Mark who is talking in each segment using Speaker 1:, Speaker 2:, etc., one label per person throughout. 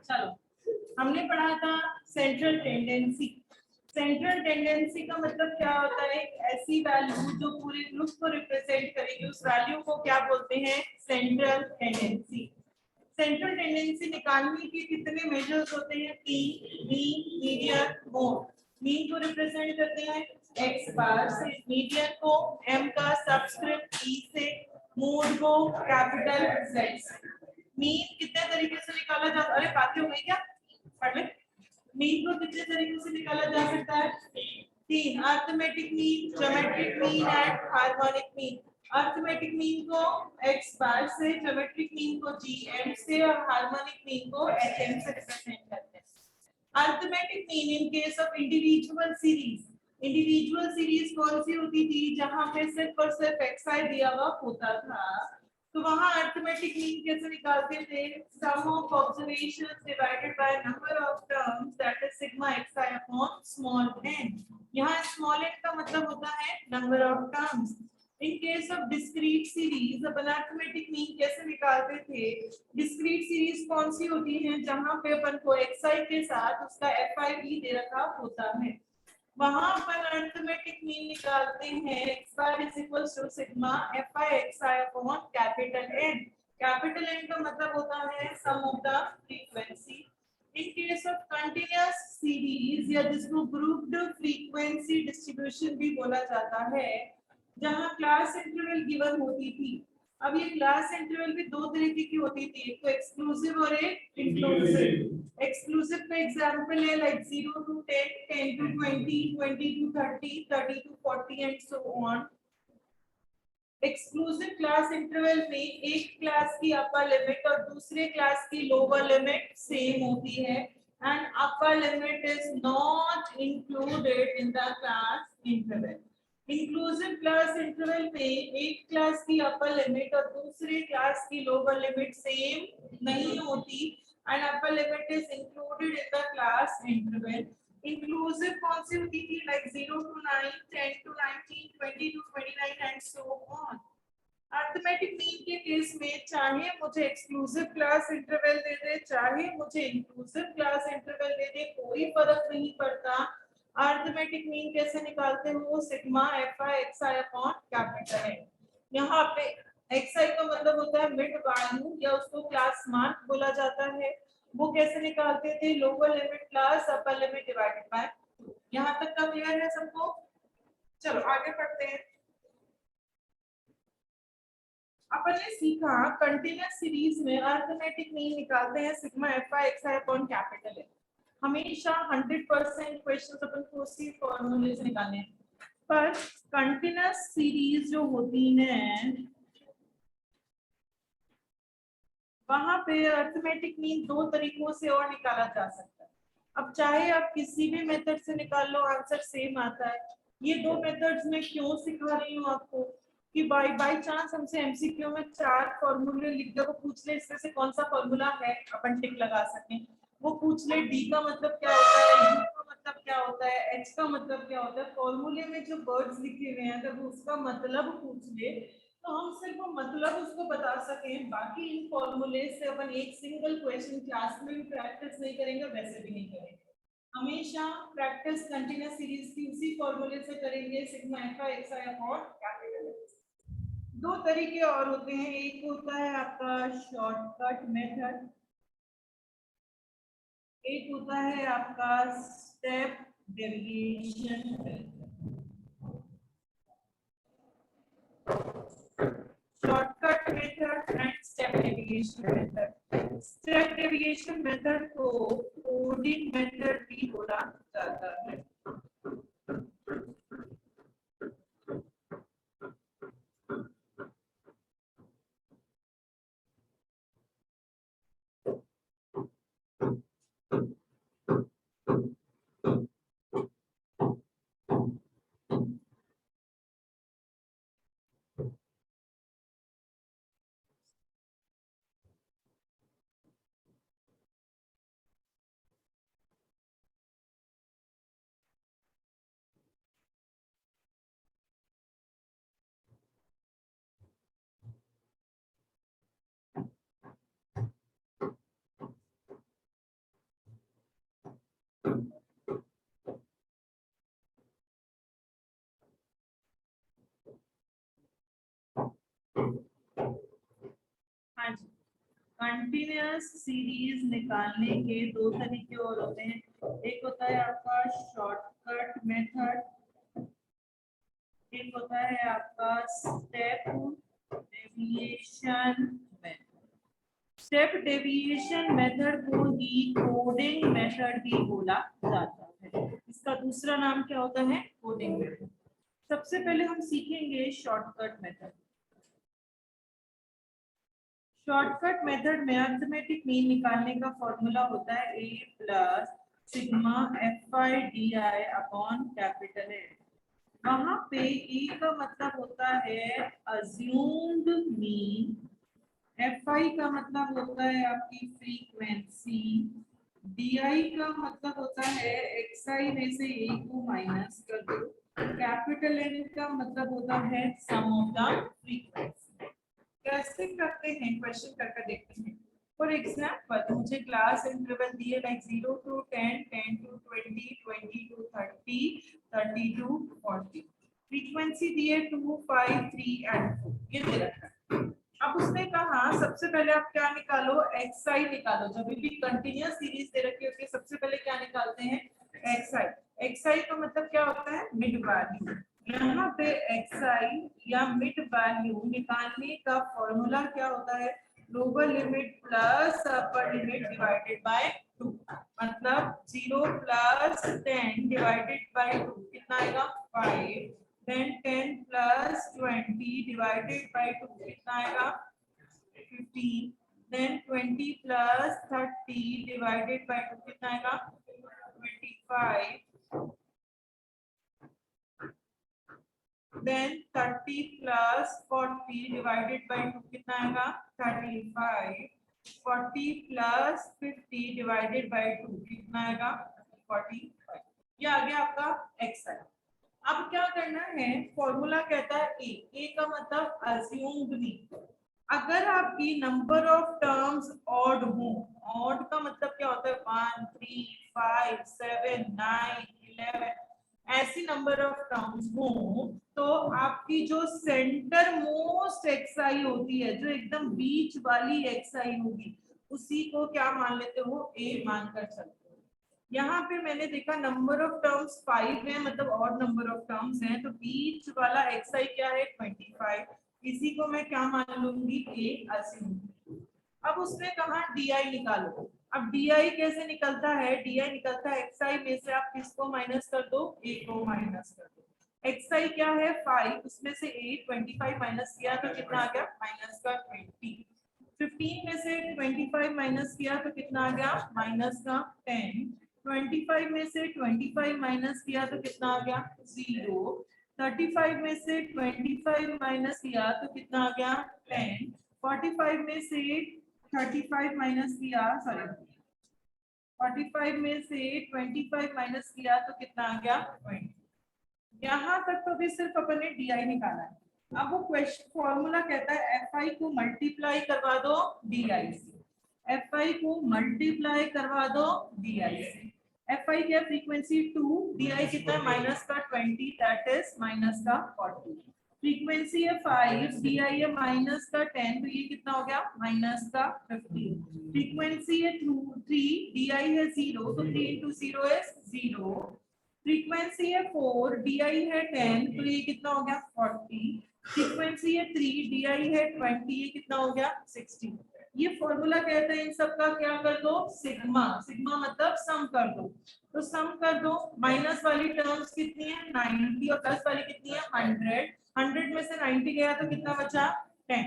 Speaker 1: चलो, हमने पढ़ा था सेंट्रल टेंडेंसी। सेंट्रल टेंडेंसी का मतलब क्या होता है? एक ऐसी वैल्यू जो पूरे ग्रुप को रिप्रेजेंट करेगी, उस वैल्यू को क्या बोलते हैं? Central tendency. सेंट्रल टेंडेंसी निकालने के कितने मेजर्स होते हैं? Mean, median, mode. मीन को रिप्रेजेंट करते हैं x बार से, मीडियन को m का सबस्क्रिप्ट e से, मोड को कैपिटल Z से। मीन कितने तरीके से निकाला जाता है? अरे बातें हो गई क्या? पढ़ ले। मीन को कितने तरीके से निकाला जा सकता है? तीन, arithmetic mean, geometric mean and harmonic mean. Arithmetic mean को x बार से, ज्योमेट्रिक मीन को gm से और हार्मोनिक मीन को hm से रिप्रेजेंट करते हैं। Arithmetic mean in case of individual series. Individual series कौन सी होती थी? जहां पे सिर्फ और सिर्फ xi दिया हुआ होता था, तो वहां अरिथमेटिक मीन कैसे निकालते थे? Sum of observations divided by number of terms, that is sigma xi upon small n। यहाँ स्मॉल n का मतलब होता है number of terms. In case of discrete series अपन अरिथमेटिक मीन कैसे निकालते थे? डिस्क्रीट सीरीज कौन सी होती है? जहां पे अपन को xi के साथ उसका fi भी दे रखा होता है, वहां पर अरिथमेटिक मीन निकालते हैं x bar is equal to sigma fi xi upon capital N। Capital N का मतलब होता है sum of the frequency. In case of continuous series या जिसको ग्रुप्ड फ्रीक्वेंसी डिस्ट्रीब्यूशन भी बोला जाता है, जहां क्लास इंटरवल गिवन होती थी। अब ये क्लास इंटरवल भी दो तरीके की होती थी, एक तो एक्सक्लूसिव और एक इंक्लूसिव। एक्सक्लूसिव का एग्जांपल है like 0 to 10, 10 to 20, 20 to 30, 30 to 40 and so on. Exclusive class interval में एक क्लास की अपर लिमिट और दूसरे क्लास की लोअर लिमिट सेम होती है, and upper limit is not included in the class interval. Inclusive class interval में एक क्लास की अपर लिमिट और दूसरे क्लास की लोअर लिमिट सेम नहीं होती, and upper limit is included in the class interval. Inclusive कौन सी होती थी? Like 0 to 9, 10 to 19, 20 to 29 and so on. Arithmetic mean के केस में चाहे मुझे एक्सक्लूसिव क्लास इंटरवल दे दे, चाहे मुझे इंक्लूसिव क्लास इंटरवल दे दे, कोई फर्क नहीं पड़ता। अरिथमेटिक मीन कैसे निकालते हो? Sigma fi xi upon capital N। यहाँ पे xi का मतलब होता है मिड वैल्यू या उसको क्लास मार्क बोला जाता है। वो कैसे निकालते थे? Lower limit plus upper limit divided by 2। यहाँ तक का क्लियर है सबको? चलो आगे पढ़ते हैं। अपन ने सीखा कंटीन्यूअस सीरीज में अरिथमेटिक मीन निकालते हैं sigma fi xi upon capital N। हमेशा 100% क्वेश्चंस अपन को उसी फॉर्मूले से निकालने हैं, पर कंटीन्यूअस सीरीज जो होती है वहां पे अरिथमेटिक मीन दो तरीकों से और निकाला जा सकता है। अब चाहे आप किसी भी मेथड से निकाल लो, आंसर सेम आता है। ये दो मेथड्स में क्यों सिखा रही हूँ आपको कि बाय चांस हमसे एमसीक्यू में 4 फॉर्मूले लिख दे, वो पूछ ले इसमें से कौन सा फॉर्मूला है, अपन टिक लगा सकें। वो पूछ ले डी का मतलब क्या होता है, यू का मतलब क्या होता है, एच का मतलब क्या होता है, फॉर्मूले में जो वर्ड्स लिखे हुए हैं अगर वो उसका मतलब पूछ ले तो हम सिर्फ वो मतलब उसको बता सकें। बाकी इन फॉर्मूले से अपन एक सिंगल क्वेश्चन क्लास में भी प्रैक्टिस नहीं करेंगे, वैसे भी नहीं करेंगे। हमेशा प्रैक्टिस कंटीन्यूअस सीरीज की उसी फॉर्मूले से करेंगे, sigma fi xi upon capital X। दो तरीके और होते हैं, एक होता है आपका शॉर्टकट मेथड, एक होता है आपका step deviation method. Shortcut method and step deviation method. Step deviation method को कोडिंग मेथड भी बोला जाता है। कंटिन्यूअस सीरीज निकालने के दो तरीके और होते हैं, एक होता है आपका शॉर्टकट मेथड, एक होता है आपका step deviation method. Step deviation method को ही कोडिंग मेथड भी बोला जाता है। इसका दूसरा नाम क्या होता है? Coding method. सबसे पहले हम सीखेंगे शॉर्टकट मेथड। शॉर्टकट मेथड में अरिथमेटिक मीन निकालने का फॉर्मूला होता है a plus sigma fi/di upon capital A. वहां पे a का मतलब होता है अज्यूम्ड मीन, fi का मतलब होता है आपकी फ्रीक्वेंसी, di का मतलब होता है xi में से a को माइनस कर दो, कैपिटल N का मतलब होता है सम ऑफ द फ्रीक्वेंसी। कैसे करते हैं? क्वेश्चन करके देखते हैं। फॉर एग्जांपल मुझे क्लास इंटरवल दिए like 0 to 10, 10 to 20, 20 to 30, 30 to 40। Frequency दिए 2, 5, 3 एंड 4, ये दे रखा है। अब उसने कहा सबसे पहले आप क्या निकालो? xi निकालो। जब भी कंटीन्यूअस सीरीज दे रखी होती है सबसे पहले क्या निकालते हैं? xi। xi का मतलब क्या होता है? Mid value. यहाँ पे xi या मिड वैल्यू निकालने का फॉर्मूला क्या होता है? Lower limit plus upper limit divided by 2। मतलब 0 प्लस 10 डिवाइडेड बाय 2 कितना आएगा? 5। देन 10 प्लस 20 डिवाइडेड बाय 2 कितना आएगा? 15। देन 20 प्लस 30 डिवाइडेड बाय 2 कितना आएगा? 25। then 30 plus 40 divided by 2 कितना आएगा? 35। 40 plus 50 divided by 2 कितना आएगा? 45। ये आ गया आपका xi। अब क्या करना है? फॉर्मूला कहता है a का मतलब assumed मीन। अगर आपकी नंबर ऑफ टर्म्स ऑड हो, ऑड का मतलब क्या होता है? 1, 3, 5, 7, 9, 11, ऐसी नंबर ऑफ टर्म्स हो तो आपकी जो सेंटर मोस्ट xi होती है, जो एकदम बीच वाली xi होगी, उसी को क्या मान लेते हो? a मान कर चलते हो। यहाँ पे मैंने देखा नंबर ऑफ टर्म्स 5 है, मतलब ऑड नंबर ऑफ टर्म्स हैं, तो बीच वाला xi क्या है? 25। इसी को मैं क्या मान लूंगी? a assume. अब उसने कहा di निकालो। अब di कैसे निकलता है? di निकलता है xi में से आप किसको माइनस कर दो? a को माइनस कर दो। xi क्या है? 5, उसमें से a 25 माइनस किया तो कितना आ गया? माइनस का 20। 15 में से 25 माइनस किया तो कितना आ गया? माइनस का 10। 25 में से 25 माइनस किया तो कितना आ गया? 0। 35 में से 25 माइनस किया तो कितना आ गया? 10। 45 में से 35 माइनस किया, सॉरी 45 में से 25 माइनस किया तो कितना आ गया? 20। यहाँ तक तो भी सिर्फ अपन ने di निकाला है। अब वो क्वेश्चन फॉर्मूला कहता है fi को मल्टीप्लाई करवा दो di से। fi को मल्टीप्लाई करवा दो di से। fi क्या? फ्रीक्वेंसी 2, di कितना है? माइनस का 20, दैट इज माइनस का 40। फ्रीक्वेंसी है 5, di है माइनस का 10, तो ये कितना हो गया? माइनस का 15। फ्रीक्वेंसी है 3, di है 0, तो 3 into 0 is 0। फ्रीक्वेंसी है 4, di है 10, तो ये कितना हो गया? 40। फ्रीक्वेंसी है 3, di है 20, ये कितना हो गया? 60। ये फॉर्मूला कहता है इन सब का क्या कर दो? सिग्मा। सिग्मा मतलब सम कर दो। तो सम कर दो। माइनस वाली टर्म्स कितनी है? 90, और प्लस वाली कितनी है? 100। 100 में से 90 गया तो कितना बचा? 10।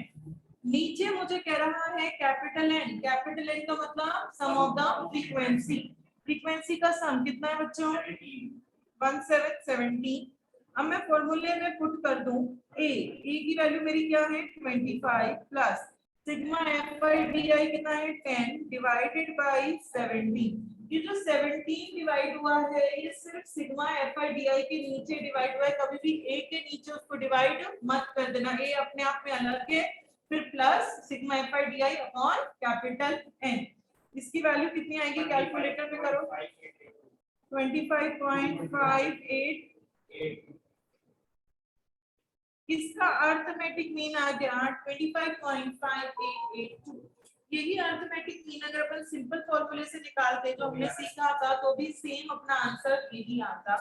Speaker 1: नीचे मुझे कह रहा है कैपिटल N। कैपिटल N का मतलब सम ऑफ द फ्रीक्वेंसी। फ्रीक्वेंसी का सम कितना है बच्चों? 1770। अब मैं फॉर्मूले में पुट कर दूं a की वैल्यू मेरी क्या है? 25 प्लस सिग्मा fi/di कितना है? 10 डिवाइडेड बाय 17। ये जो 17 डिवाइड हुआ है ये सिर्फ सिग्मा fi/di के नीचे डिवाइड हुआ है। कभी भी a के नीचे उसको डिवाइड मत कर देना, a अपने आप में अलग है। फिर plus sigma fi/di upon capital N। इसकी वैल्यू कितनी आएगी? कैलकुलेटर पे करो। 25.58। इसका अर्थमेटिक मीन आ गया 25.5882। यही अर्थमेटिक मीन अगर अपन सिंपल फॉर्मूले से निकालते जो हमने सीखा था तो भी सेम अपना आंसर यही आता।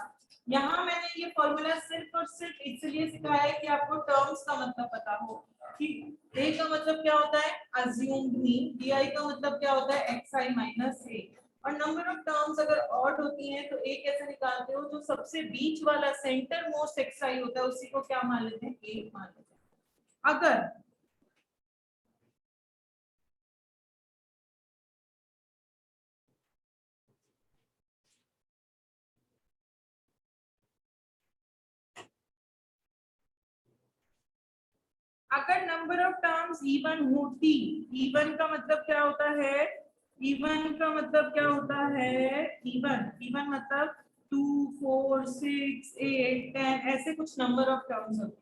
Speaker 1: यहाँ मैंने ये फॉर्मूला सिर्फ और सिर्फ इसलिए सिखाया है कि आपको टर्म्स का मतलब पता हो कि a का मतलब क्या होता है अज्यूम्ड मीन, di का मतलब क्या होता है xi माइनस a, और नंबर ऑफ टर्म्स अगर ऑड होती हैं तो a कैसे निकालते हो, जो सबसे बीच वाला सेंटर मोस्ट xi होता है उसी को क्या मान लेते हैं a मान लेते हैं। अगर अगर नंबर ऑफ टर्म्स इवन होती, इवन का मतलब क्या होता है, इवन का मतलब क्या होता है, इवन इवन मतलब 2 4 6 8 10 ऐसे कुछ नंबर ऑफ टर्म्स होते हैं।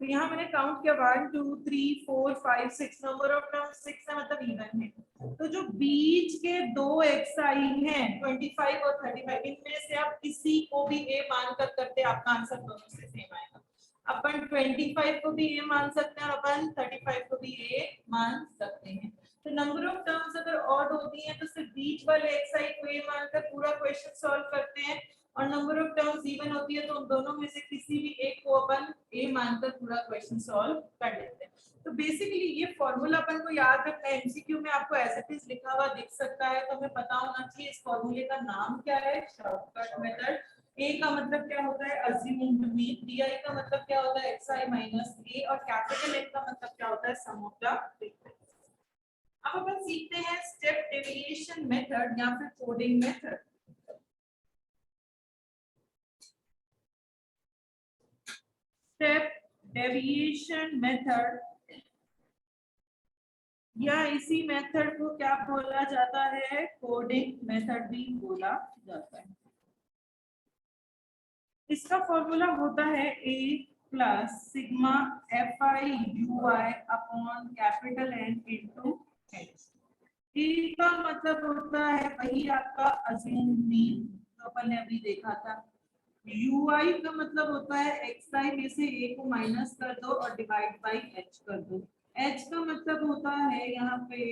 Speaker 1: तो यहाँ मैंने काउंट किया 1 2 3 4 5 6 नंबर ऑफ टर्म्स 6 है मतलब इवन है। तो जो बीच के दो xi हैं 25 और 35 इनमें से आप किसी को भी a मानकर करते आपका आंसर दोनों से सेम आएगा। अपन 25 को भी a मान सकते हैं और अपन 35 को भी a मान सकते हैं। तो नंबर ऑफ टर्म्स अगर ऑड होती हैं तो सिर्फ बीच वाले xi को a मानकर पूरा क्वेश्चन सॉल्व करते हैं, और नंबर ऑफ टर्म्स इवन होती है तो उन दोनों में से किसी भी एक को अपन a मानकर पूरा क्वेश्चन सॉल्व कर लेते हैं। तो बेसिकली ये फॉर्मूला अपन को याद रखना है, एमसीक्यू में आपको एज इट इज लिखा हुआ दिख सकता है तो हमें पता होना चाहिए इस फॉर्मूले का नाम क्या है, शॉर्टकट मेथड। a का मतलब क्या होता है अज्यूम्ड मीन, di का मतलब क्या होता है xi माइनस a, और कैपिटल N का मतलब क्या होता है सम ऑफ द फ्रीक्वेंसी। अब अपन सीखते हैं स्टेप डेविएशन मेथड या फिर coding method. Step deviation method या इसी मेथड को क्या बोला जाता है, कोडिंग मेथड भी बोला जाता है। इसका फॉर्मूला होता है a plus sigma fi ui upon capital N into h। a का मतलब होता है वही आपका अज्यूम्ड मीन जो अपन ने अभी देखा था। ui का मतलब होता है xi में से a को माइनस कर दो और डिवाइड बाय h कर दो। h का मतलब होता है यहाँ पे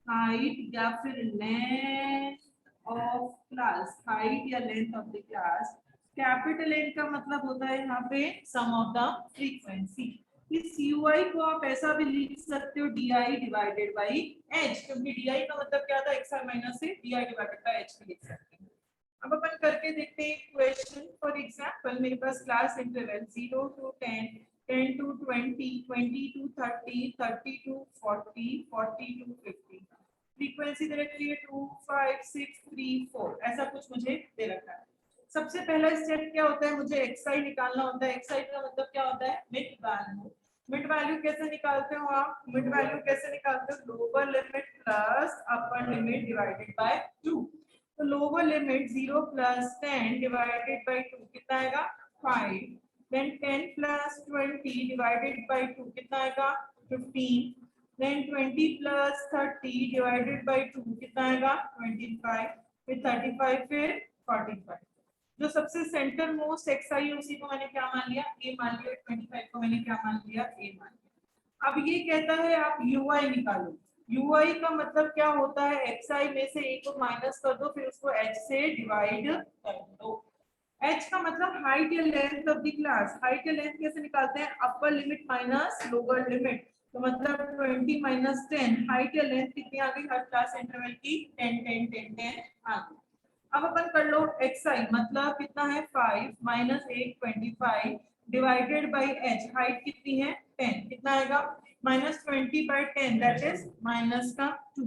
Speaker 1: हाइट या फिर लेंथ ऑफ क्लास, हाइट या length of the class. Capital N का मतलब होता है यहाँ पे सम ऑफ द फ्रीक्वेंसी। इस ui को आप ऐसा भी लिख सकते हो di डिवाइडेड बाय h, क्योंकि di का मतलब क्या था xi माइनस से di डिवाइडेड बाय h भी लिख सकते हैं। अब अपन करके देखते हैं क्वेश्चन। फॉर एग्जांपल मेरे पास class interval 0 to 10, 10 to 20, 20 to 30, 30 to 40, 40 to 50। Frequency दे रखी है 2 5 6 3 4, ऐसा कुछ मुझे दे रखा है। सबसे पहला स्टेप क्या होता है, मुझे xi निकालना होता है। xi का मतलब क्या होता है मिड वैल्यू। मिड वैल्यू कैसे निकालते हो आप, मिड वैल्यू कैसे निकालते हो, lower limit plus upper limit divided by 2। तो lower limit 0 plus 10 divided by 2 कितना आएगा 5, देन 10 प्लस 20 डिवाइडेड बाय 2 कितना आएगा 15, देन 20 प्लस 30 डिवाइडेड बाय 2 कितना आएगा 25, फिर 35, फिर 45। जो सबसे सेंटर मोस्ट xi है उसी को मैंने क्या मान लिया a मान लिया, 25 को मैंने क्या मान लिया a मान लिया। अब ये कहता है आप ui निकालो। ui का मतलब क्या होता है xi में से a को माइनस कर दो फिर उसको h से डिवाइड कर दो। h का मतलब हाइट या length of the class. Height या लेंथ कैसे निकालते हैं, upper limit minus lower limit. तो मतलब 20 माइनस 10, हाइट या लेंथ कितनी आ गई हर क्लास इंटरवल की 10 10 10 10 आ गई। अब अपन कर लो xi मतलब कितना है 5 minus 8 25 divided by h, height कितनी है 10, कितना आएगा minus 20 by 10 that is minus का 2,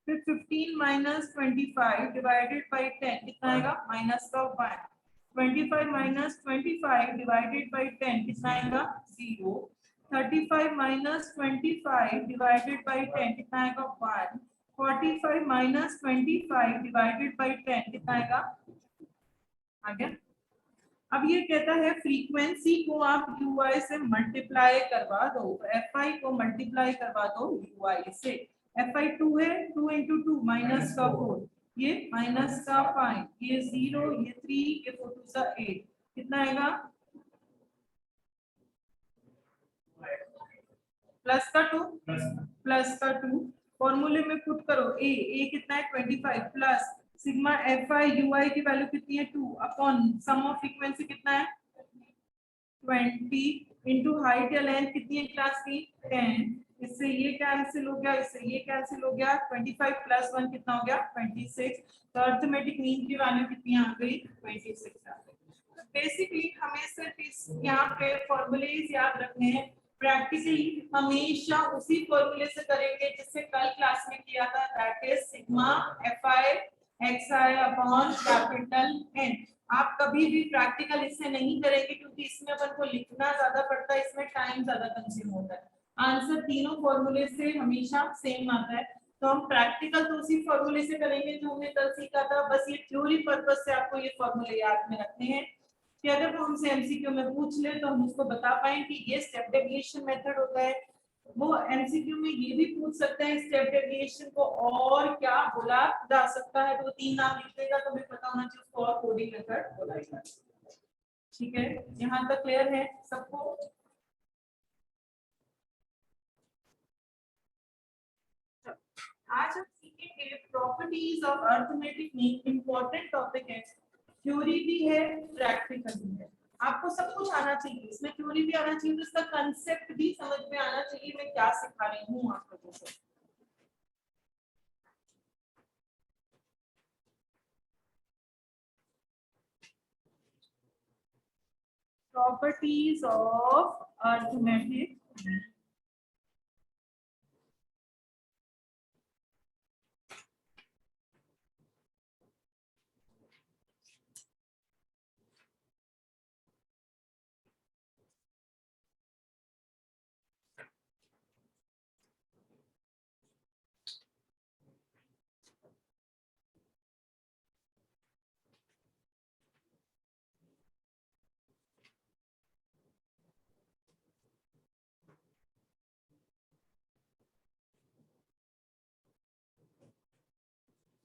Speaker 1: फिर 15 माइनस 25 डिवाइडेड बाय 10 कितना आएगा माइनस का 1, 25 माइनस 25 डिवाइडेड बाय 10 कितना आएगा 0, 35 माइनस 25 डिवाइडेड बाय 10 कितना आएगा 1, 45 माइनस 25 डिवाइडेड बाय 10 कितना आएगा आ गया। अब ये कहता है फ्रीक्वेंसी को आप ui से मल्टीप्लाई करवा दो, fi को मल्टीप्लाई करवा दो ui से। fi 2 है, 2 into 2 माइनस का 4, ये माइनस का 5, ये 0, ये 3, ये 4 2 सा 8 कितना आएगा प्लस का 2 प्लस का 2 फॉर्मूले में पुट करो ए कितना है 25 plus sigma F I U I की वैल्यू कितनी है 2 अपॉन सम ऑफ फ्रीक्वेंसी कितना है 20 इंटू हाइट या लेंथ कितनी है क्लास की 10। इससे ये कैंसिल हो गया, इससे ये कैंसिल हो गया, 25 प्लस 1 कितना हो गया 26। तो अर्थमेटिक मीन की वैल्यू कितनी आ गई 26 आ गई। बेसिकली हमें सिर्फ इस यहाँ पे फॉर्मूलेज याद रखने हैं। प्रैक्टिकली हमेशा उसी फॉर्मूले से करेंगे जिससे कल क्लास में किया था, that is sigma F I X I upon capital N. आप कभी भी प्रैक्टिकल इससे नहीं करेंगे क्योंकि इसमें अपन को लिखना ज्यादा पड़ता है, इसमें टाइम ज्यादा कंज्यूम होता है। आंसर तीनों फॉर्मूले से हमेशा सेम आता है। तो हम प्रैक्टिकल तो उसी फॉर्मूले से करेंगे जो हमने कल सीखा था। बस ये थ्योरी पर्पस से आपको ये फॉर्मूले याद में रखने हैं कि अगर वो हमसे एमसीक्यू में पूछ ले तो हम उसको बता पाए कि ये स्टेप डेविएशन मेथड होता है। वो एमसीक्यू में ये भी पूछ सकते हैं स्टेप डेविएशन को और क्या बोला जा सकता है, तो 3 नाम लिख देगा तो हमें पता होना चाहिए उसको और कोडिंग मेथड बोला जाता है। ठीक है, यहाँ तक क्लियर है सबको? आज हम सीखेंगे properties of arithmetic mean. Important topic है, थ्योरी भी है प्रैक्टिकल भी है। आपको सब कुछ आना चाहिए, इसमें थ्योरी भी आना चाहिए तो इसका कंसेप्ट भी समझ में आना चाहिए मैं क्या सिखा रही हूँ आप लोगों को। Properties of arithmetic mean.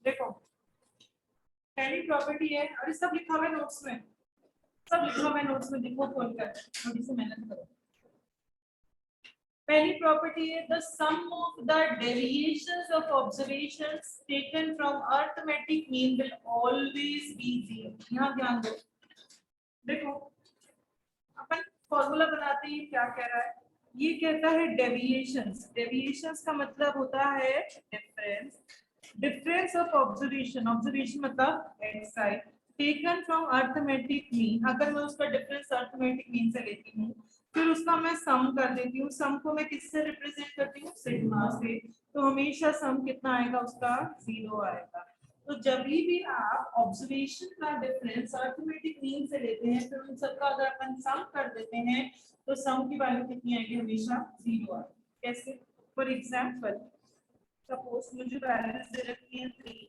Speaker 1: देखो पहली प्रॉपर्टी है और ये सब लिखा हुआ है नोट्स में, सब लिखा हुआ है नोट्स में, देखो खोलकर थोड़ी सी मेहनत करो। पहली प्रॉपर्टी है the sum of the deviations of observations taken from arithmetic mean will always be 0। यहाँ ध्यान दो, देखो अपन फॉर्मूला बनाते हैं क्या कह रहा है, ये कहता है डेविएशंस। डेविएशंस का मतलब होता है difference, difference of observation, observation मतलब x i taken from arithmetic mean. अगर मैं उसका डिफरेंस अर्थमेटिक मीन से लेती हूँ फिर उसका मैं सम कर देती हूँ, सम को मैं किससे रिप्रेजेंट करती हूँ सिग्मा से, तो हमेशा सम कितना आएगा उसका 0 आएगा। तो जब भी आप ऑब्जर्वेशन का डिफरेंस अर्थमेटिक मीन से लेते हैं फिर उन सबका अगर अपन सम कर देते हैं तो सम की वैल्यू कितनी आएगी हमेशा 0 आएगी। कैसे? फॉर एग्जांपल सपोज मुझे वैल्यूज दे रखी है 3,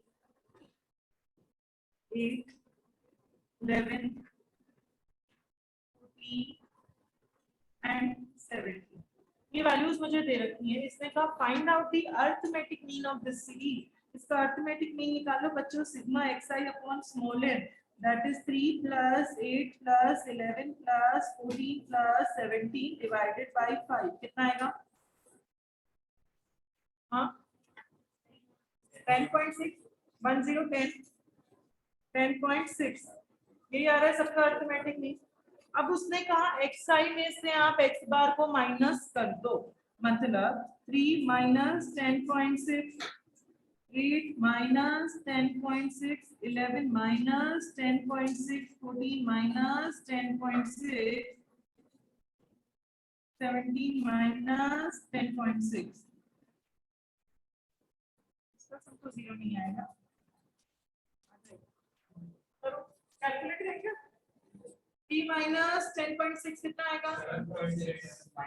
Speaker 1: 8, 11, 14 एंड 17। ये वैल्यूज मुझे दे रखी है। इसने कहा find out the arithmetic mean of this series. इसका अर्थमेटिक मीन निकालो बच्चों, sigma xi upon small n that is 3 plus 8 plus 11 plus 14 plus 17 divided by 5 कितना आएगा? हाँ 10.6, 1010 10.6 यही आ रहा है सबका अर्थमेटिक मीन। अब उसने कहा xi में से आप x बार को माइनस कर दो, मतलब 3 minus 10.6, 8 minus 10.6, 11 minus 10.6, 14 minus 10.6, 17 minus 10.6। इसका सबको 0 नहीं आएगा। करो कैलकुलेट करेंगे। 3 माइनस 10.6 कितना आएगा?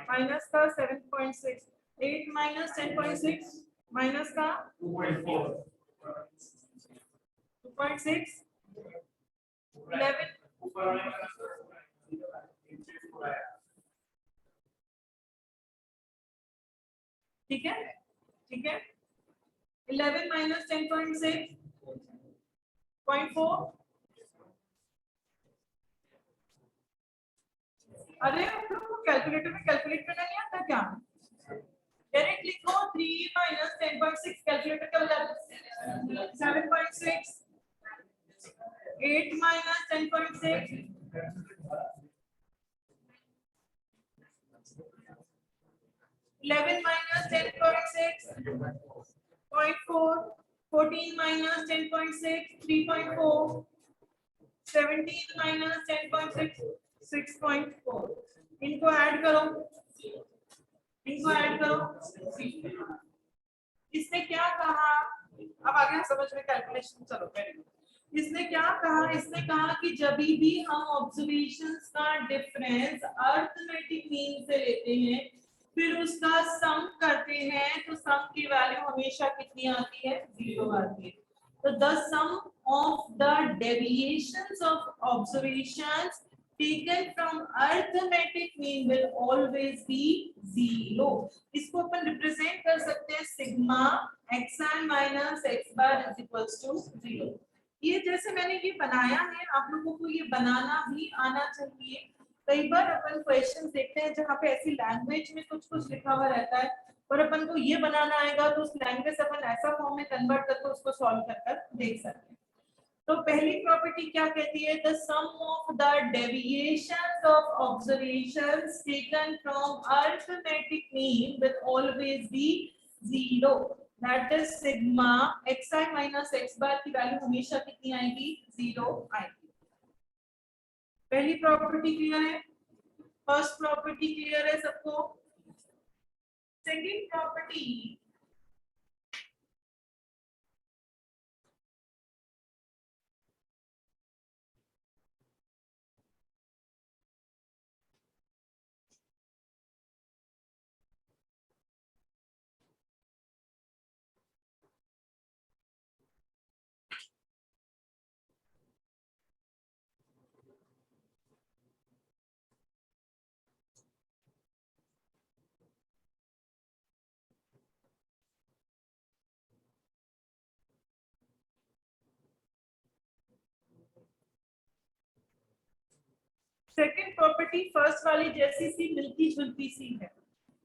Speaker 1: माइनस का 7.6, 8 माइनस 10.6 माइनस का 2.6, 11 ठीक है, ठीक है। 11 माइनस 10.6 0.4। अरे आप लोग को कैलकुलेटर में कैलकुलेट करना नहीं आता क्या? डायरेक्ट लिखो 3 माइनस 10.6 कैलकुलेटर क्या हो जाता है 7.6 8 माइनस 10.6 11 minus 10.6 0.4 14 minus 10.6 3.4 17 minus 10.6 6.4 इनको ऐड करो इसने क्या कहा अब आगे समझ में कैलकुलेशन चलो पहले इसने क्या कहा इसने कहा कि जब भी हम ऑब्जर्वेशंस का डिफरेंस अरिथमेटिक मीन से लेते हैं फिर उसका सम करते हैं तो सम की वैल्यू हमेशा कितनी आती है 0 आती है तो the sum of the deviations of observations taken from arithmetic mean will always be 0 इसको अपन रिप्रेजेंट कर सकते हैं sigma xi minus x bar is equals to 0 ये जैसे मैंने ये बनाया है आप लोगों को ये बनाना भी आना चाहिए कई बार अपन क्वेश्चंस देखते हैं जहाँ पे ऐसी लैंग्वेज में कुछ कुछ लिखा हुआ रहता है और अपन को ये बनाना आएगा तो उस लैंग्वेज अपन ऐसा फॉर्म में कन्वर्ट करके उसको सॉल्व कर देख सकते हैं तो पहली प्रॉपर्टी क्या कहती है the sum of the deviations of observations taken from arithmetic mean will always be 0 that is sigma xi minus x bar की वैल्यू हमेशा कितनी आएगी 0 आएगी पहली प्रॉपर्टी क्लियर है फर्स्ट प्रॉपर्टी क्लियर है सबको second property second property first वाली जैसी सी मिलती जुलती सी है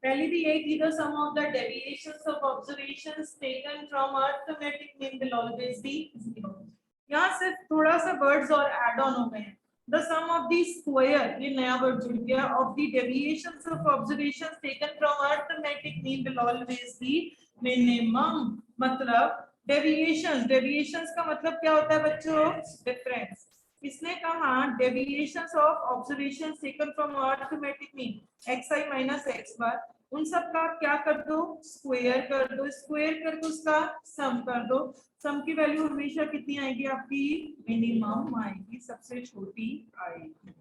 Speaker 1: पहली भी यही थी the sum of the deviations of observations taken from arithmetic mean will always be 0 यहां सिर्फ थोड़ा सा वर्ड्स और ऐड ऑन हो गए हैं the sum of the square ये नया वर्ड जुड़ गया of the deviations of observations taken from arithmetic mean will always be minimum मतलब डेविएशंस का मतलब क्या होता है बच्चों डिफरेंस इसने कहा deviations of observations taken from arithmetic mean xi minus x bar उन सब का क्या कर दो स्क्वायर करके उसका सम कर दो सम की वैल्यू हमेशा कितनी आएगी आपकी मिनिमम आएगी सबसे छोटी आएगी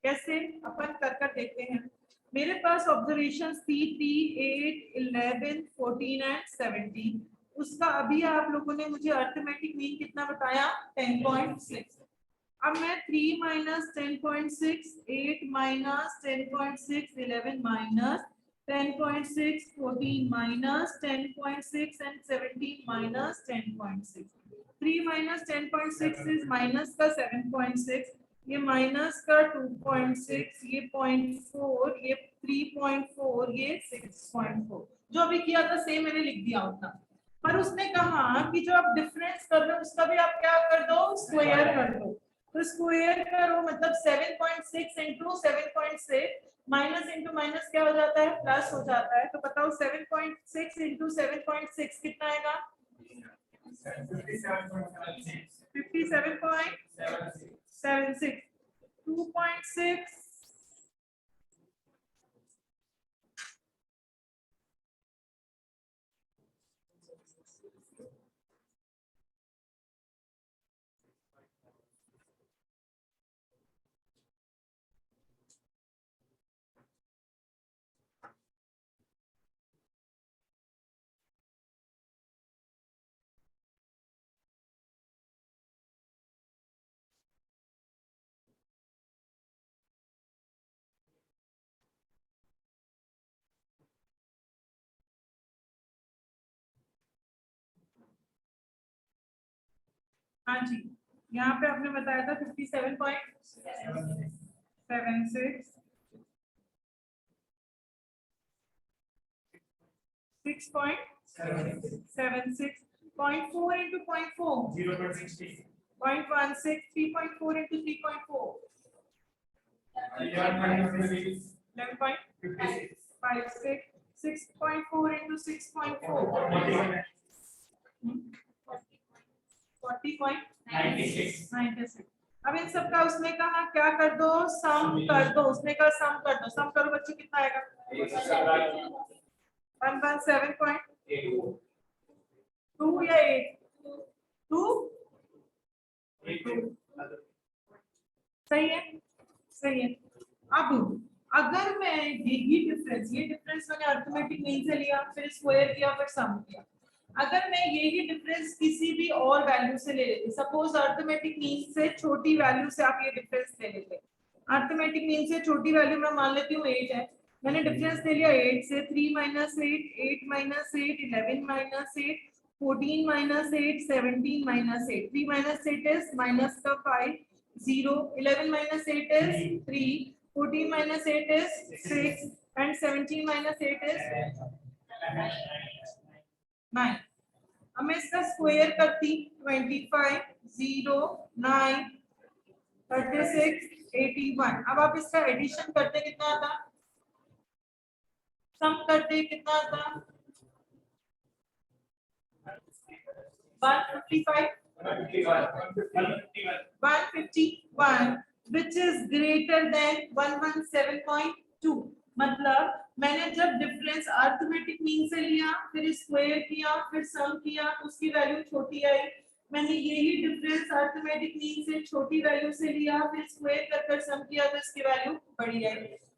Speaker 1: कैसे अपन कर देखते हैं मेरे पास ऑब्जर्वेशंस थी 3 8 11 14 एंड 17 उसका अभी आप लोगों ने मुझे अरिथमेटिक मीन कितना बताया 10.6 अब मैं 3 minus 10.6 8 minus 10.6 11 minus 10.6 14 minus 10.6 and 17 minus 10.6 3 minus 10.6 is minus का 7.6 ये माइनस का 2.6 ये 0.4 ये 3.4 ये 6.4 जो अभी किया था सेम मैंने लिख दिया उतना पर उसने कहा कि जो आप डिफरेंस कर रहे हो उसका भी आप क्या कर दो स्क्वायर कर दो तो स्क्वायर करो मतलब 7.6 into 7.6 माइनस इंटू माइनस क्या हो जाता है प्लस हो जाता है तो बताओ 7.6 into 7.6 कितना आएगा 57.76 2.6 हाँ जी यहाँ पे आपने बताया था 57.76 6.76. 0.4 into 0.4.
Speaker 2: 0.60.
Speaker 1: 0.16. 3.4 into 3.4.
Speaker 2: 11.56.
Speaker 1: 11.56. 6.4 into 6.4. 40.96. अब इन सबका उसने कहा क्या कर दो, सम कर दो। उसने कहा सम कर दो। सम करो बच्चों, कितना आएगा? 117.2 या 8? 2 सही है, सही है। अब अगर मैं ये डिफरेंस मैंने अरिथमेटिक मीन से लिया, फिर स्क्वायर किया, फिर सम किया। अगर मैं यही डिफरेंस किसी भी और वैल्यू से ले लेती, सपोज अरिथमेटिक मीन से छोटी वैल्यू से आप ये डिफरेंस ले लेते। अरिथमेटिक मीन से छोटी वैल्यू मैं मान लेती हूँ 8 है। मैंने डिफरेंस ले लिया 8 से। 3 - 8, 8 - 8, 11 - 8, 14 - 8, 17 - 8। 3 - 8 is minus का 5, 0. 11 - 8 is 3. 14 - 8 is 6, and 17 - 8 is 9. अब मैं इसका स्क्वायर करती। 25, 0, 9, 36, 81। अब आप इसका एडिशन करते कितना आता? सम करते कितना आता? 155, 151, which is greater than 117.2। मतलब मैंने जब डिफरेंस अरिथमेटिक मीन से लिया, फिर स्क्वायर किया, फिर सम किया, उसकी वैल्यू छोटी आई। मैंने यही डिफरेंस अरिथमेटिक मीन से छोटी वैल्यू से लिया, फिर स्क्वायर कर सम किया, तो इसकी वैल्यू बड़ी आई।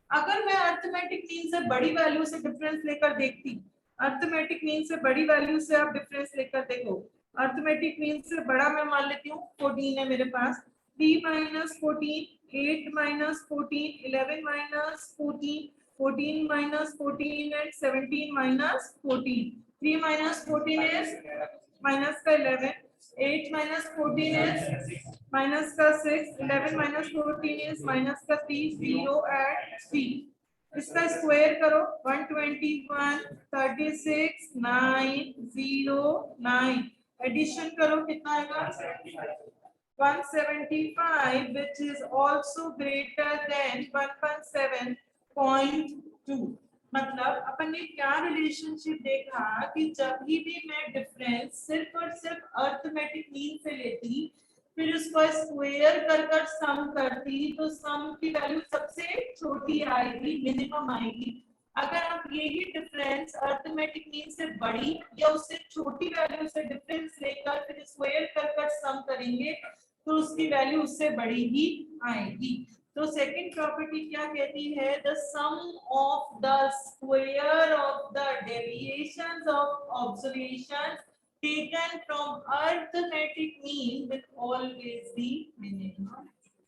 Speaker 1: अगर मैं अरिथमेटिक मीन से बड़ी वैल्यू से डिफरेंस लेकर देखती, अरिथमेटिक मीन से बड़ी वैल्यू से आप डिफरेंस लेकर देखो। अरिथमेटिक मीन से बड़ा मैं मान लेती हूँ 14 है मेरे पास। 3 - 14, 8 - 14, 11 - 14, 14 - 14, and 17 - 14। 3 - 14 is minus का 11, 8 - 14 is minus का 6, 11 - 14 is minus का 3, 0 and 3। इसका स्क्वायर करो। 121, 36, 9, 0, 9। एडिशन करो, कितना आएगा? 175, which is also greater than 117.2। मतलब अपन ने क्या रिलेशनशिप देखा कि जब भी मैं डिफरेंस सिर्फ और सिर्फ अरिथमेटिक मीन से लेती, फिर उसको स्क्वायर कर सम करती, तो सम की वैल्यू सबसे छोटी आएगी, मिनिमम आएगी। अगर आप यही डिफरेंस अरिथमेटिक मीन से बड़ी या उससे छोटी वैल्यू से डिफरेंस लेकर फिर स्क्वायर कर सम करेंगे, तो उसकी वैल्यू उससे बड़ी ही आएगी। तो सेकंड प्रॉपर्टी क्या कहती है? The sum of the square of the deviations of observations taken from arithmetic mean will always be minimum।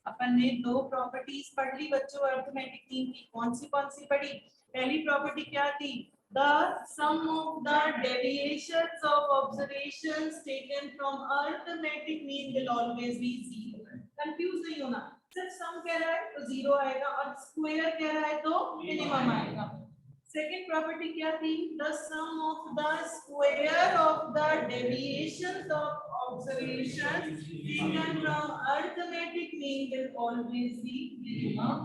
Speaker 1: अपन ने दो प्रॉपर्टीज पढ़ ली बच्चों अरिथमेटिक मीन की। कौन सी पढ़ी? पहली प्रॉपर्टी क्या थी? The sum of the deviations of observations taken from arithmetic mean will always be 0। Confuse नहीं होना, सिर्फ सम कह रहा है तो 0 आएगा, और स्क्वायर कह रहा है तो मिनिमम आएगा। सेकेंड प्रॉपर्टी क्या थी? The sum of the square of the deviations of observations taken from arithmetic mean will always be minimum।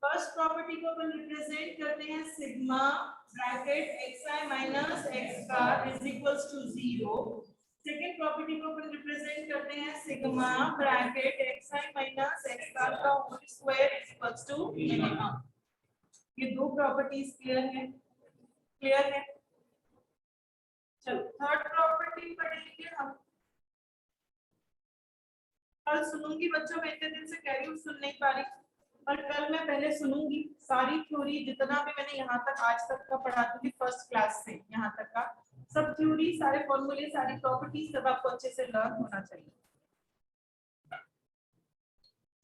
Speaker 1: First property को अपन रिप्रेजेंट करते हैं sigma bracket xi minus x bar is equals to 0। Second property को अपन represent करते हैं sigma bracket xi minus x bar का whole square is equals to minimum. ये दो प्रॉपर्टीज क्लियर है? चलो थर्ड प्रॉपर्टी पढ़ेंगे हम। कल सुनूंगी बच्चों, मैं इतने दिन से कह रही हूँ सुन नहीं पा रही, और कल मैं पहले सुनूंगी सारी थ्योरी, जितना भी मैंने यहाँ तक आज तक का पढ़ा थी फर्स्ट क्लास से यहाँ तक का सब थ्योरी, सारे फॉर्मूले, सारी प्रॉपर्टी सब आपको अच्छे से लर्न होना चाहिए।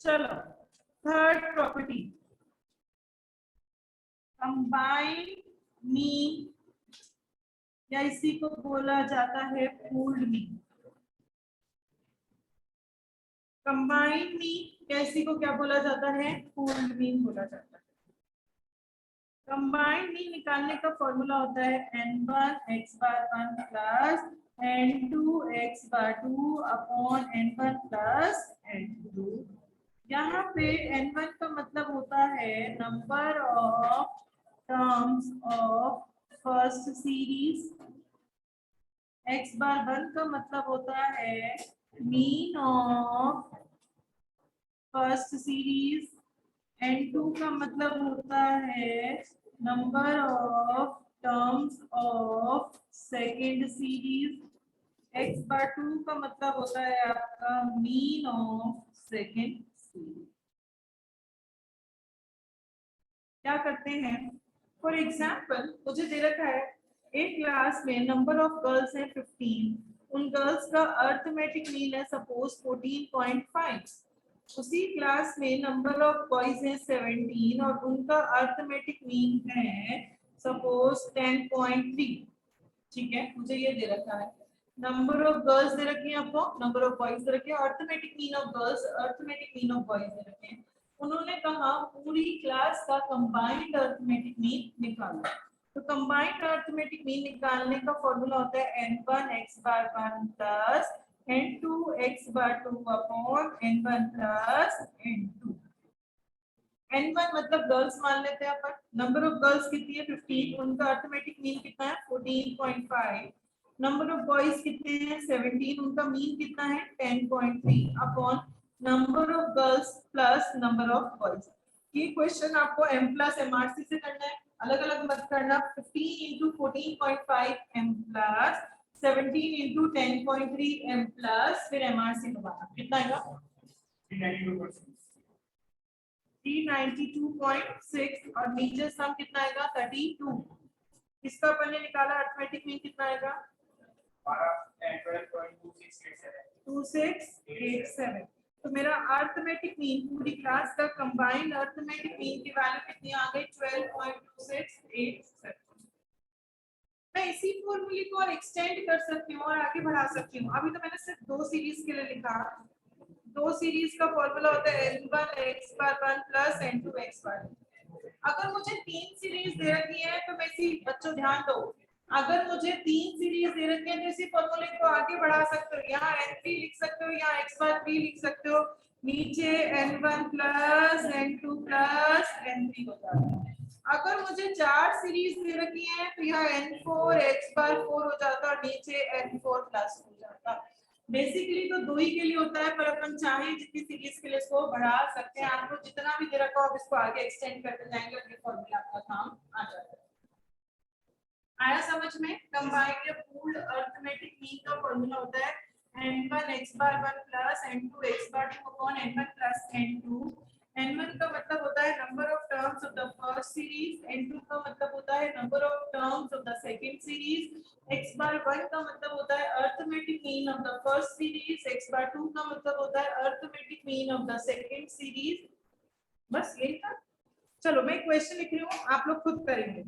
Speaker 1: चलो थर्ड प्रॉपर्टी, कंबाइंड मीन या इसी को बोला जाता है पूल्ड मीन। कंबाइंड मीन या इसी को क्या बोला जाता है? पूल्ड मीन बोला जाता है। कंबाइंड मीन निकालने का फॉर्मूला होता है n1 x बार 1 प्लस n2 x बार 2 अपॉन n1 प्लस n2। यहाँ पे n1 का मतलब होता है number of terms of first series, x बार 1 का मतलब होता है mean of first series, n2 का मतलब होता है number of terms of second series, x बार 2 का मतलब होता है आपका मीन ऑफ सेकेंड सीरीज। क्या करते हैं, फॉर एग्जाम्पल मुझे दे रखा है एक क्लास में नंबर ऑफ गर्ल्स है 15, उन गर्ल्स का अर्थमेटिक मीन है सपोज 14.5। उसी क्लास में नंबर ऑफ बॉयज है 17 और उनका अर्थमेटिक मीन है सपोज 10.3। ठीक है, मुझे ये दे रखा है नंबर ऑफ गर्ल्स दे रखी है आपको, नंबर ऑफ बॉयज दे रखे हैं, arithmetic mean of girls, arithmetic mean of boys they रखे हैं। उन्होंने कहा पूरी क्लास का कंबाइंड अर्थमेटिक मीन निकालो। तो कंबाइंड अर्थमेटिक मीन निकालने का फॉर्मूला होता है n1 x बार 1 प्लस n2 x बार 2 upon n1 plus n2। n1 मतलब गर्ल्स मान लेते हैं अपन, नंबर ऑफ गर्ल्स कितनी है 15, उनका अर्थमेटिक मीन कितना है 14.5। नंबर ऑफ बॉयज कितने हैं 17, उनका मीन कितना है 10.3 upon number of girls plus number of boys. ये क्वेश्चन आपको m प्लस एमआरसी से करना है, अलग अलग मत करना। 15 into 14.5 m plus 17 into 10.3 m plus फिर एमआरसी लगाना, कितना आएगा 392.6 और नीचे सम कितना आएगा 32। इसका अपन ने निकाला अर्थमेटिक मीन कितना आएगा 2687। तो मेरा अर्थमेटिक मीन पूरी क्लास का कंबाइंड अर्थमेटिक मीन की वैल्यू कितनी आ गई 12.2687। मैं इसी फॉर्मूले को और एक्सटेंड कर सकती हूँ और आगे बढ़ा सकती हूँ। अभी तो मैंने सिर्फ दो सीरीज के लिए लिखा, दो सीरीज का फॉर्मूला होता है n1 x बार 1 प्लस n2 x बार 2। अगर मुझे तीन सीरीज दे रखी है तो मैं इसी, बच्चों ध्यान दो, अगर मुझे तीन सीरीज दे रखी है तो इसी फॉर्मूले को आगे बढ़ा सकते हो, यहाँ n3 लिख सकते हो, यहाँ x बार 3 लिख सकते हो, नीचे n1 plus n2 plus n3 हो जाता है। अगर मुझे चार सीरीज दे रखी है तो यहाँ n4 x बार 4 हो जाता और नीचे n4 प्लस हो जाता। बेसिकली तो दो ही के लिए होता है, पर अपन चाहे जितनी सीरीज के लिए इसको बढ़ा सकते हैं। आपको जितना भी दे रखा हो आप इसको आगे एक्सटेंड करते जाएंगे और ये फॉर्मूला आपका काम आ जाता है। आया समझ में? कंबाइंड या पूल्ड अरिथमेटिक मीन का फॉर्मूला होता है n1 x बार 1 प्लस n2 x बार 2 upon n1 plus n2। n1 का मतलब होता है number of terms of the first series, n2 का मतलब होता है number of terms of the second series, x बार 1 का मतलब होता है arithmetic mean of the first series, x बार 2 का मतलब होता है arithmetic mean of the second series. बस यही था। चलो मैं क्वेश्चन लिख रही हूँ, आप लोग खुद करेंगे।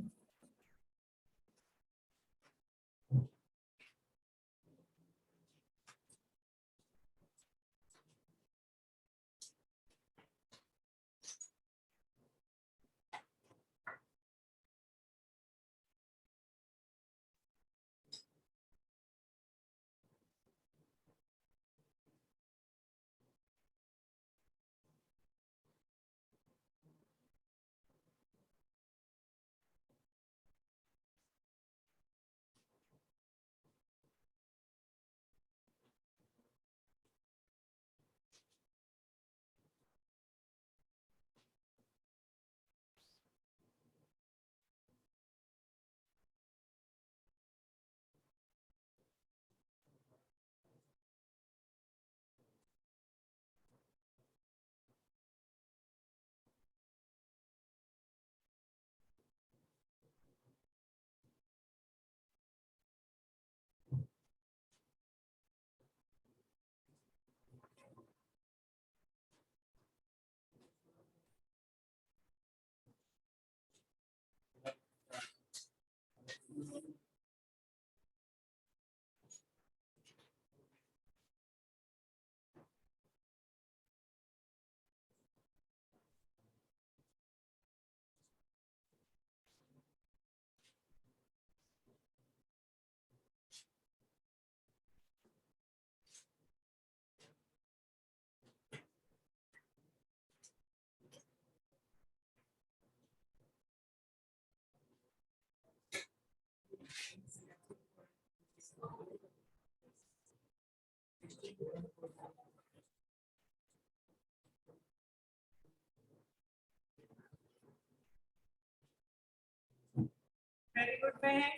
Speaker 1: वेरी गुड में है।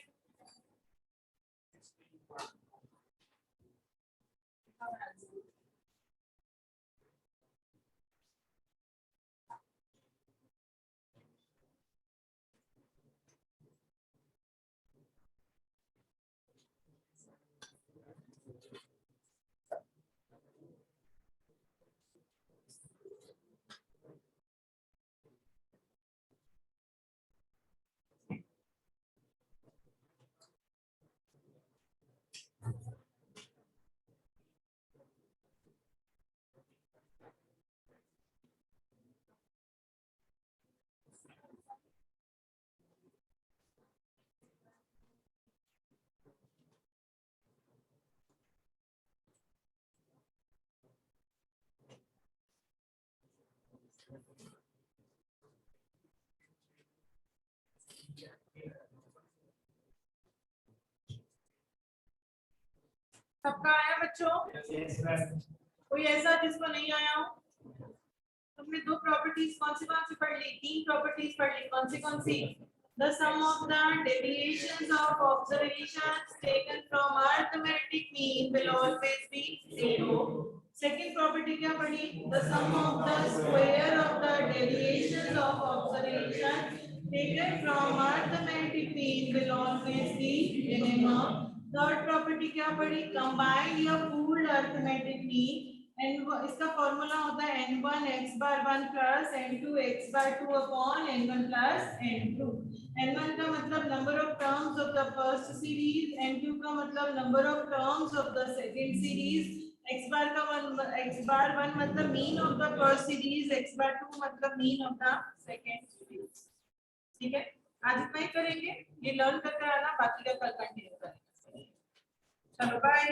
Speaker 1: सबका आया बच्चों?
Speaker 2: Yes, ma'am.
Speaker 1: कोई ऐसा जिसको नहीं आया हो? तुमने दो प्रॉपर्टीज कौन सी पढ़ ली? तीन प्रॉपर्टीज पढ़ ली, कौन सी? The sum of the deviations of observations taken from arithmetic mean will always be 0. Second property क्या पढ़ी? The sum of the square of the deviations of observation taken from arithmetic mean will always be minimum. Third property क्या पढ़ी? Combined या pooled arithmetic mean इसका formula होता है n1 x बार 1 plus n2 x बार 2 upon n1 plus n2। n1 का मतलब number of terms of the first series, n2 का मतलब number of terms of the second series, x बार 1 मतलब mean of the first series, x बार 2 मतलब mean of the second series. ठीक है, आज इतना ही करेंगे, ये लर्न करके आना, बाकी का कल कंटिन्यू करेंगे। चलो बाय।